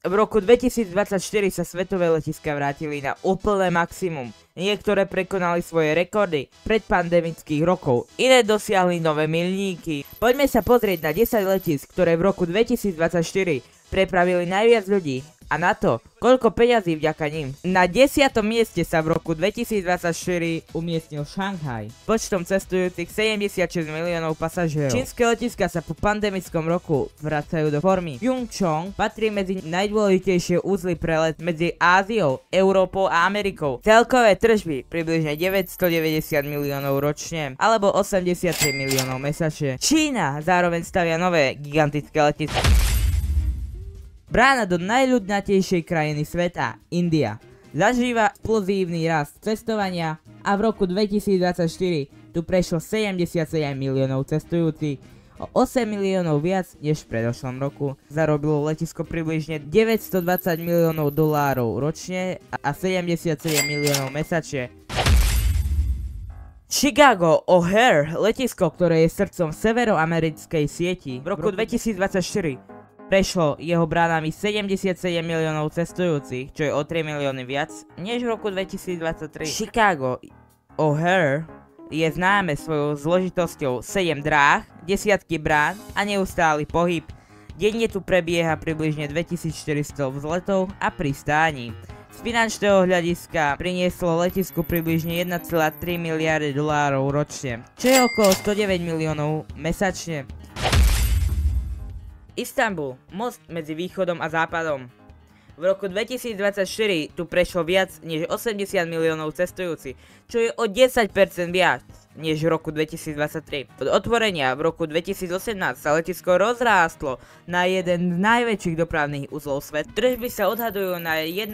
V roku 2024 sa svetové letiská vrátili na úplné maximum. Niektoré prekonali svoje rekordy predpandemických rokov, iné dosiahli nové milníky. Poďme sa pozrieť na 10 letisk, ktoré v roku 2024 prepravili najviac ľudí a na to, koľko peňazí vďaka nim. Na 10. mieste sa v roku 2024 umiestnil Šanghaj počtom cestujúcich 76 miliónov pasažierov. Čínske letiská sa po pandemickom roku vracajú do formy. Pyeongchang patrí medzi najdôležitejšie úzly pre let medzi Áziou, Európou a Amerikou. Celkové tržby približne 990 miliónov ročne alebo 83 miliónov mesačne. Čína zároveň stavia nové gigantické letiska. Brána do najľudnatejšej krajiny sveta, India, zažíva explozívny rast cestovania a v roku 2024 tu prešlo 77 miliónov cestujúcich, o 8 miliónov viac než v predošlom roku. Zarobilo letisko približne 920 miliónov dolárov ročne a 77 miliónov mesačne. Chicago O'Hare, letisko, ktoré je srdcom severoamerickej sieti, v roku 2024 prešlo jeho bránami 77 miliónov cestujúcich, čo je o 3 milióny viac než v roku 2023. Chicago O'Hare je známe svojou zložitosťou 7 dráh, desiatky brán a neustály pohyb. Denne tu prebieha približne 2400 vzletov a pristání. Z finančného hľadiska prinieslo letisku približne 1,3 miliardy dolárov ročne, čo je okolo 109 miliónov mesačne. Istanbul, most medzi východom a západom. V roku 2024 tu prešlo viac než 80 miliónov cestujúcich, čo je o 10% viac než v roku 2023. Od otvorenia v roku 2018 sa letisko rozrástlo na jeden z najväčších dopravných uzlov sveta. Tržby sa odhadujú na 1,12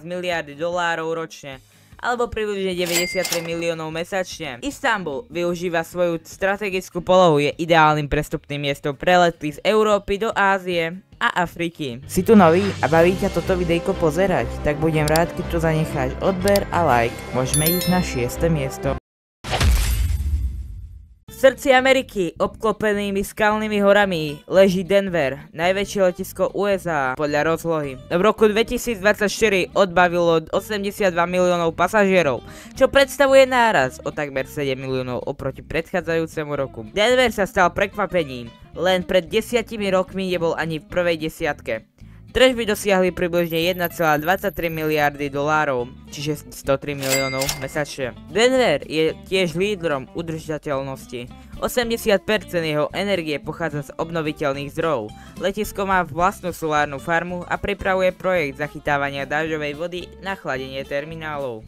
miliardy dolárov ročne, alebo približne 93 miliónov mesačne. Istanbul využíva svoju strategickú polohu, je ideálnym prestupným miestom pre lety z Európy do Ázie a Afriky. Si tu nový a baví ťa toto videjko pozerať? Tak budem rád, keď tu zanecháš odber a like. Môžeme ísť na 6. miesto. V srdci Ameriky, obklopenými skalnými horami, leží Denver, najväčšie letisko USA podľa rozlohy. V roku 2024 odbavilo 82 miliónov pasažierov, čo predstavuje náraz o takmer 7 miliónov oproti predchádzajúcemu roku. Denver sa stal prekvapením, len pred 10 rokmi nebol ani v prvej desiatke. Tržby dosiahli približne 1,23 miliardy dolárov, čiže 103 miliónov mesačne. Denver je tiež lídrom udržateľnosti. 80% jeho energie pochádza z obnoviteľných zdrojov. Letisko má vlastnú solárnu farmu a pripravuje projekt zachytávania dažďovej vody na chladenie terminálov.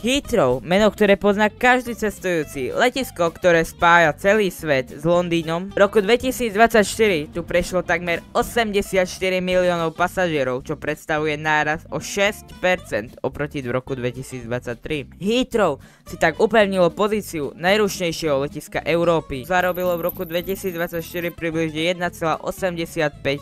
Heathrow, meno, ktoré pozná každý cestujúci, letisko, ktoré spája celý svet s Londýnom. V roku 2024 tu prešlo takmer 84 miliónov pasažierov, čo predstavuje náraz o 6% oproti roku 2023. Heathrow si tak upevnilo pozíciu najrušnejšieho letiska Európy. Zarobilo v roku 2024 približne 1,85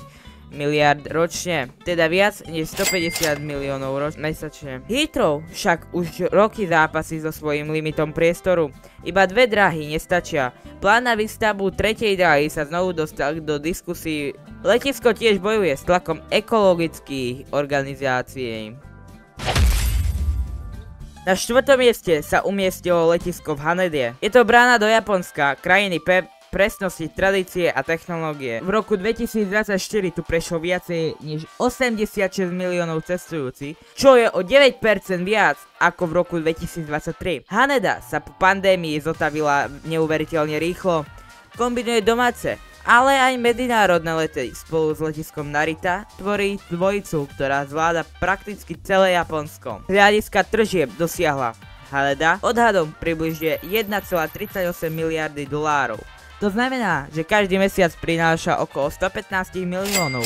miliard ročne, teda viac než 150 miliónov mesačne. Heathrow však už roky zápasí so svojím limitom priestoru. Iba 2 dráhy nestačia. Plán na výstavbu 3. dráhy sa znovu dostal do diskusí. Letisko tiež bojuje s tlakom ekologických organizácií. Na 4. mieste sa umiestnilo letisko v Hanede. Je to brána do Japonska, krajiny presnosti, tradície a technológie. V roku 2024 tu prešlo viacej než 86 miliónov cestujúcich, čo je o 9% viac ako v roku 2023. Haneda sa po pandémii zotavila neuveriteľne rýchlo. Kombinuje domáce, ale aj medzinárodné lety spolu s letiskom Narita tvorí dvojicu, ktorá zvláda prakticky celé Japonsko. Z hľadiska tržieb dosiahla Haneda odhadom približne 1,38 miliardy dolárov. To znamená, že každý mesiac prináša okolo 115 miliónov.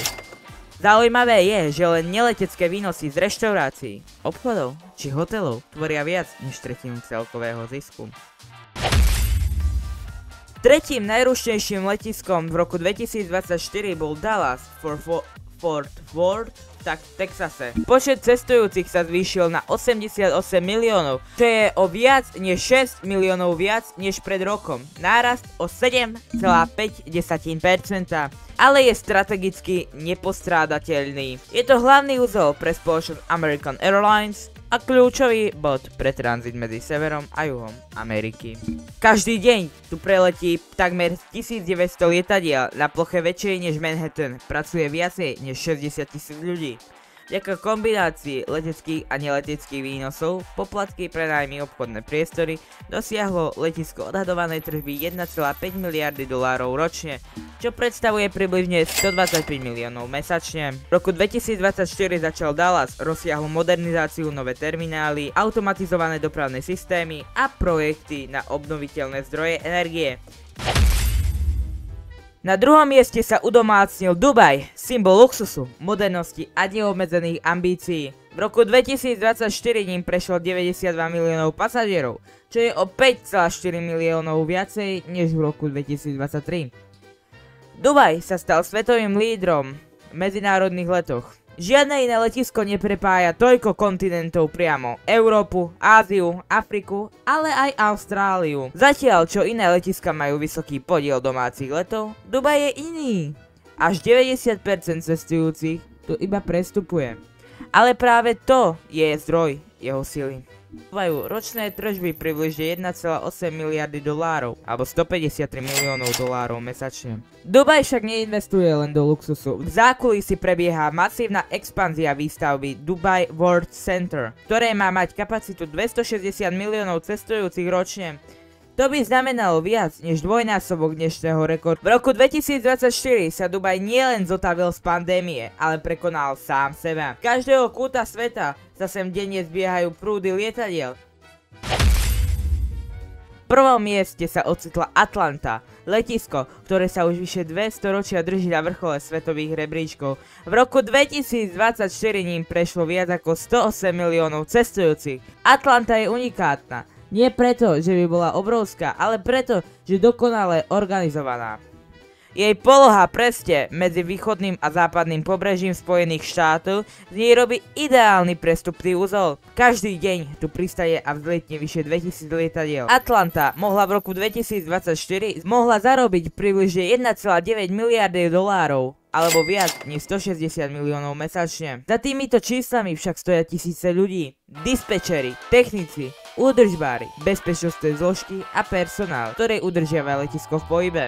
Zaujímavé je, že len neletecké výnosy z reštaurácií, obchodov či hotelov tvoria viac než tretinu celkového zisku. Tretím najrušnejším letiskom v roku 2024 bol Dallas Fort Worth v Texase. Počet cestujúcich sa zvýšil na 88 miliónov, čo je o viac než 6 miliónov viac než pred rokom. Nárast o 7,5%. ale je strategicky nepostrádateľný. Je to hlavný úzol pre spoločnosť American Airlines a kľúčový bod pre tranzit medzi severom a juhom Ameriky. Každý deň tu preletí takmer 1900 lietadiel, na ploche väčšej než Manhattan pracuje viacej než 60 000 ľudí. Vďaka kombinácii leteckých a neleteckých výnosov, poplatky pre nájmy obchodné priestory, dosiahlo letisko odhadované tržby 1,5 miliardy dolárov ročne, čo predstavuje približne 125 miliónov mesačne. V roku 2024 začal Dallas rozsiahlu modernizáciu, nové terminály, automatizované dopravné systémy a projekty na obnoviteľné zdroje energie. Na druhom mieste sa udomácnil Dubaj, symbol luxusu, modernosti a neobmedzených ambícií. V roku 2024 ním prešlo 92 miliónov pasažierov, čo je o 5,4 miliónov viacej než v roku 2023. Dubaj sa stal svetovým lídrom v medzinárodných letoch. Žiadne iné letisko neprepája toľko kontinentov priamo. Európu, Áziu, Afriku, ale aj Austráliu. Zatiaľ, čo iné letiska majú vysoký podiel domácich letov, Dubaj je iný. Až 90% cestujúcich tu iba prestupuje. Ale práve to je zdroj jeho sily. Majú ročné tržby približne 1,8 miliardy dolárov alebo 153 miliónov dolárov mesačne. Dubaj však neinvestuje len do luxusu. V zákulisí prebieha masívna expanzia výstavby Dubai World Center, ktoré má mať kapacitu 260 miliónov cestujúcich ročne. To by znamenalo viac než dvojnásobok dnešného rekordu. V roku 2024 sa Dubaj nielen zotavil z pandémie, ale prekonal sám seba. Z každého kúta sveta sa sem denne zbiehajú prúdy lietadiel. V prvom mieste sa ocitla Atlanta, letisko, ktoré sa už vyše 200 ročia drží na vrchole svetových rebríčkov. V roku 2024 ním prešlo viac ako 108 miliónov cestujúcich. Atlanta je unikátna. Nie preto, že by bola obrovská, ale preto, že dokonale organizovaná. Jej poloha presne medzi východným a západným pobrežím Spojených štátov z nej robí ideálny prestupný úzol. Každý deň tu pristaje a vzlietne vyše 2000 lietadiel. Atlanta mohla v roku 2024 zarobiť približne 1,9 miliardy dolárov, alebo viac než 160 miliónov mesačne. Za týmito číslami však stoja tisíce ľudí, dispečeri, technici, údržbári, bezpečnostné zložky a personál, ktoré udržiava letisko v pohybe.